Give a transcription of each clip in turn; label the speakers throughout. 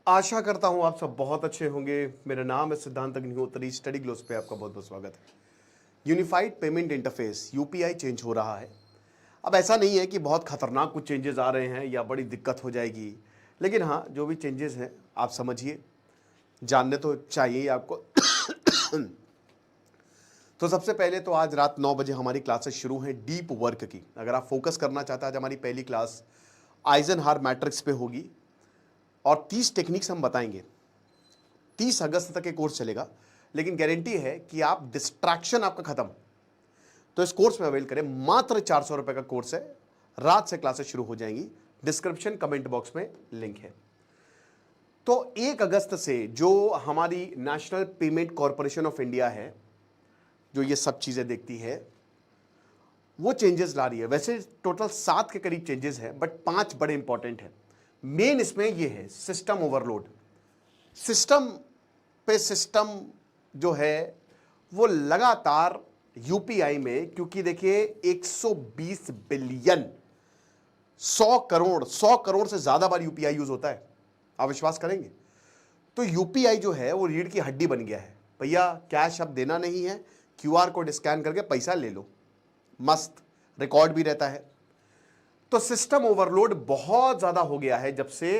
Speaker 1: आशा करता हूं आप सब बहुत अच्छे होंगे। मेरा नाम है सिद्धांत अग्निहोत्री। स्टडी ग्लोस पे आपका बहुत बहुत स्वागत है। Unified payment interface UPI change हो रहा है। अब ऐसा नहीं है कि बहुत खतरनाक कुछ चेंजेस आ रहे हैं या बड़ी दिक्कत हो जाएगी, लेकिन हाँ, जो भी चेंजेस हैं आप समझिए, जानने तो चाहिए ही आपको। तो सबसे पहले तो आज रात 9 बजे हमारी क्लासेस शुरू हैं डीप वर्क की। अगर आप फोकस करना चाहते हैं, आज हमारी पहली क्लास आइजनहार मैट्रिक्स पे होगी और 30 टेक्निक्स हम बताएंगे। 30 अगस्त तक ये कोर्स चलेगा, लेकिन गारंटी है कि आप डिस्ट्रैक्शन आपका खत्म। तो इस कोर्स में अवेल करें। मात्र 400 रुपए का कोर्स है। रात से क्लासेस शुरू हो जाएंगी। डिस्क्रिप्शन कमेंट बॉक्स में लिंक है। तो 1 अगस्त से जो हमारी national payment corporation of India है, जो ये सब चीजें देखती है, वो चेंजेस ला रही है। वैसे टोटल 7 के करीब चेंजेस है, बट 5 बड़े इंपॉर्टेंट है। मेन इसमें ये है सिस्टम ओवरलोड। सिस्टम पे सिस्टम जो है वो लगातार यूपीआई में, क्योंकि देखिए 120 बिलियन 100 करोड़ से ज्यादा बार यूपीआई यूज होता है। आप विश्वास करेंगे? तो यूपीआई जो है वो रीढ़ की हड्डी बन गया है। भैया कैश अब देना नहीं है, क्यूआर कोड स्कैन करके पैसा ले लो, मस्त रिकॉर्ड भी रहता है। तो सिस्टम ओवरलोड बहुत ज्यादा हो गया है जब से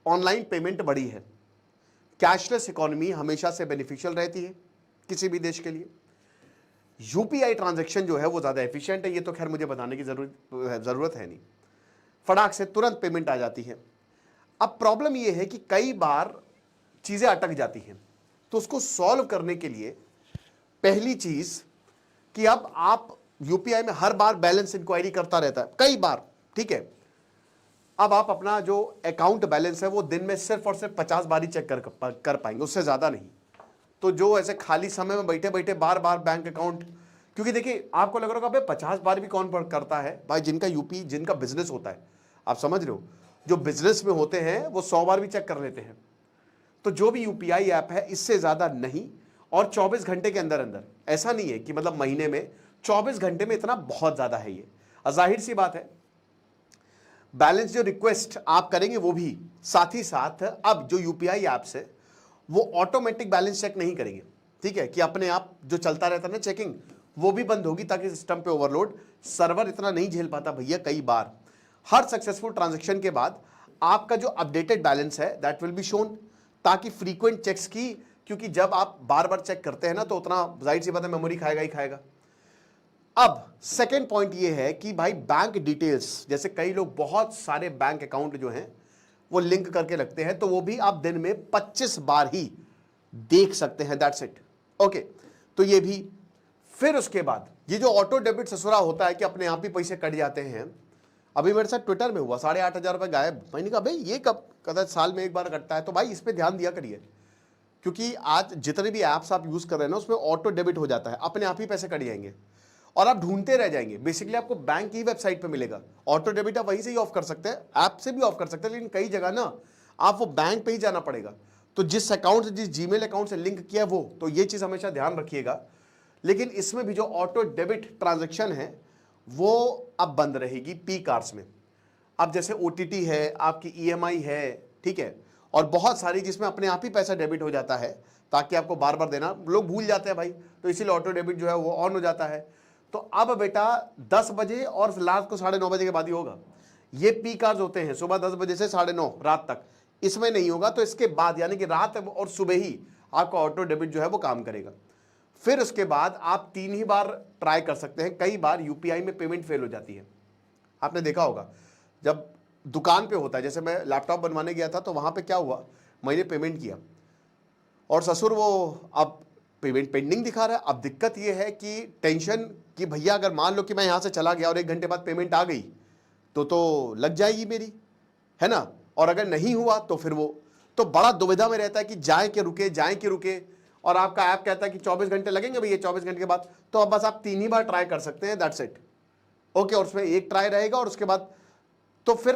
Speaker 1: ऑनलाइन पेमेंट बढ़ी है। कैशलेस इकोनॉमी हमेशा से बेनिफिशियल रहती है किसी भी देश के लिए। यूपीआई ट्रांजैक्शन जो है वो ज्यादा एफिशिएंट है, ये तो खैर मुझे बताने की जरूरत है नहीं। फटाक से तुरंत पेमेंट आ जाती है। अब प्रॉब्लम ये है कि कई बार चीजें अटक जाती हैं, तो उसको सॉल्व करने के लिए पहली चीज कि अब आप यूपीआई में हर बार बैलेंस इंक्वायरी करता रहता है कई बार, ठीक है। अब आप अपना जो अकाउंट बैलेंस है वो दिन में सिर्फ और सिर्फ 50 बार ही चेक कर पाएंगे, उससे ज्यादा नहीं। तो जो ऐसे खाली समय में बैठे बैठे बार बार बैंक अकाउंट, क्योंकि देखिए आपको लग रहा होगा 50 बार भी कौन करता है भाई, जिनका बिजनेस होता है, आप समझ रहे हो, जो बिजनेस में होते हैं वो 100 बार भी चेक कर लेते हैं। तो जो भी यूपीआई ऐप है इससे ज्यादा नहीं, और 24 घंटे के अंदर अंदर, ऐसा नहीं है कि मतलब महीने में, 24 घंटे में इतना बहुत ज्यादा है ये। जाहिर सी बात है, बैलेंस जो रिक्वेस्ट आप करेंगे वो भी साथ ही साथ अब जो यूपीआई ऐप्स है वो ऑटोमेटिक बैलेंस चेक नहीं करेंगे, ठीक है, कि अपने आप जो चलता रहता है ना चेकिंग, वो भी बंद होगी, ताकि सिस्टम पे ओवरलोड, सर्वर इतना नहीं झेल पाता भैया। कई बार हर सक्सेसफुल ट्रांजैक्शन के बाद आपका जो अपडेटेड बैलेंस है दैट विल बी शोन, ताकि फ्रीक्वेंट चेक्स की, क्योंकि जब आप बार बार चेक करते हैं ना तो उतना जाहिर सी बात है मेमोरी खाएगा ही खाएगा। अब सेकेंड पॉइंट ये है कि भाई बैंक डिटेल्स, जैसे कई लोग बहुत सारे बैंक अकाउंट जो हैं वो लिंक करके रखते हैं, तो वो भी आप दिन में 25 बार ही देख सकते हैं, दैट्स इट। ओके, तो ये भी। फिर उसके बाद ये जो ऑटो डेबिट ससुरा होता है कि अपने आप ही पैसे कट जाते हैं, अभी मेरे साथ ट्विटर में हुआ 8,500 रुपए गायब। मैंने कहा भाई ये कब, कदा साल में एक बार कटता है? तो भाई इस पर ध्यान दिया करिए, क्योंकि आज जितने भी ऐप्स आप यूज कर रहे हैं ना उसमें ऑटो डेबिट हो जाता है, अपने आप ही पैसे कट जाएंगे और आप ढूंढते रह जाएंगे। बेसिकली आपको बैंक की वेबसाइट पे मिलेगा ऑटो डेबिट, आप वहीं से ही ऑफ कर सकते हैं, ऐप से भी ऑफ कर सकते हैं, लेकिन कई जगह ना आप वो बैंक पे ही जाना पड़ेगा। तो जिस अकाउंट से, जिस जीमेल अकाउंट से लिंक किया वो, तो ये चीज हमेशा ध्यान रखिएगा। लेकिन इसमें भी जो ऑटो डेबिट ट्रांजेक्शन है वो अब बंद रहेगी पी कार्ड्स में। अब जैसे ओटीटी है, आपकी ईएमआई है, ठीक है, और बहुत सारी जिसमें अपने आप ही पैसा डेबिट हो जाता है, ताकि आपको बार बार देना, लोग भूल जाते हैं भाई, तो इसीलिए ऑटो डेबिट जो है वो ऑन हो जाता है। तो अब बेटा 10 बजे और रात को 9:30 बजे के बाद ही होगा। ये पी कार्ड होते हैं सुबह 10 बजे से 9:30 रात तक, इसमें नहीं होगा। तो इसके बाद यानी कि रात और सुबह ही आपका ऑटो डेबिट जो है वो काम करेगा। फिर उसके बाद आप 3 ही बार ट्राई कर सकते हैं। कई बार यूपीआई में पेमेंट फेल हो जाती है, आपने देखा होगा। जब दुकान पे होता है, जैसे मैं लैपटॉप बनवाने गया था तो वहां पे क्या हुआ, मैंने पेमेंट किया और ससुर वो अब पेमेंट पेंडिंग दिखा रहा है। अब दिक्कत ये है कि टेंशन कि भैया अगर मान लो कि मैं यहां से चला गया और 1 घंटे बाद पेमेंट आ गई तो लग जाएगी मेरी, है ना, और अगर नहीं हुआ तो फिर वो, तो बड़ा दुविधा में रहता है कि जाए कि रुके, जाए कि रुके। और आपका ऐप कहता है कि 24 घंटे लगेंगे भैया, 24 घंटे के बाद। तो अब बस आप 3 ही बार ट्राई कर सकते हैं, दैट्स इट। ओके, और उसमें एक ट्राई रहेगा और उसके बाद तो फिर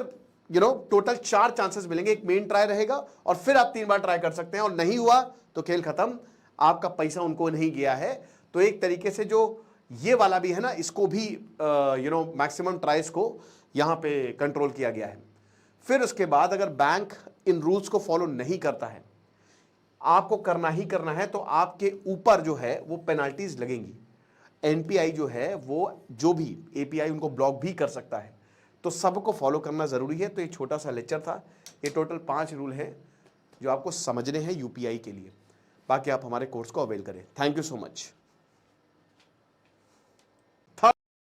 Speaker 1: टोटल 4 चांसेस मिलेंगे। एक मेन ट्राई रहेगा और फिर आप 3 बार ट्राई कर सकते हैं, और नहीं हुआ तो खेल खत्म, आपका पैसा उनको नहीं गया है। तो एक तरीके से जो ये वाला भी है ना, इसको भी मैक्सिमम ट्राइस को यहां पे कंट्रोल किया गया है। फिर उसके बाद अगर बैंक इन रूल्स को फॉलो नहीं करता है, आपको करना ही करना है, तो आपके ऊपर जो है वो पेनाल्टीज लगेंगी। एनपीआई जो है वो जो भी एपीआई उनको ब्लॉक भी कर सकता है, तो सबको फॉलो करना ज़रूरी है। तो ये छोटा सा लेक्चर था, ये टोटल 5 रूल हैं जो आपको समझने हैं यूपीआई के लिए। बाकी आप हमारे कोर्स को अवेल करें। Thank you so much.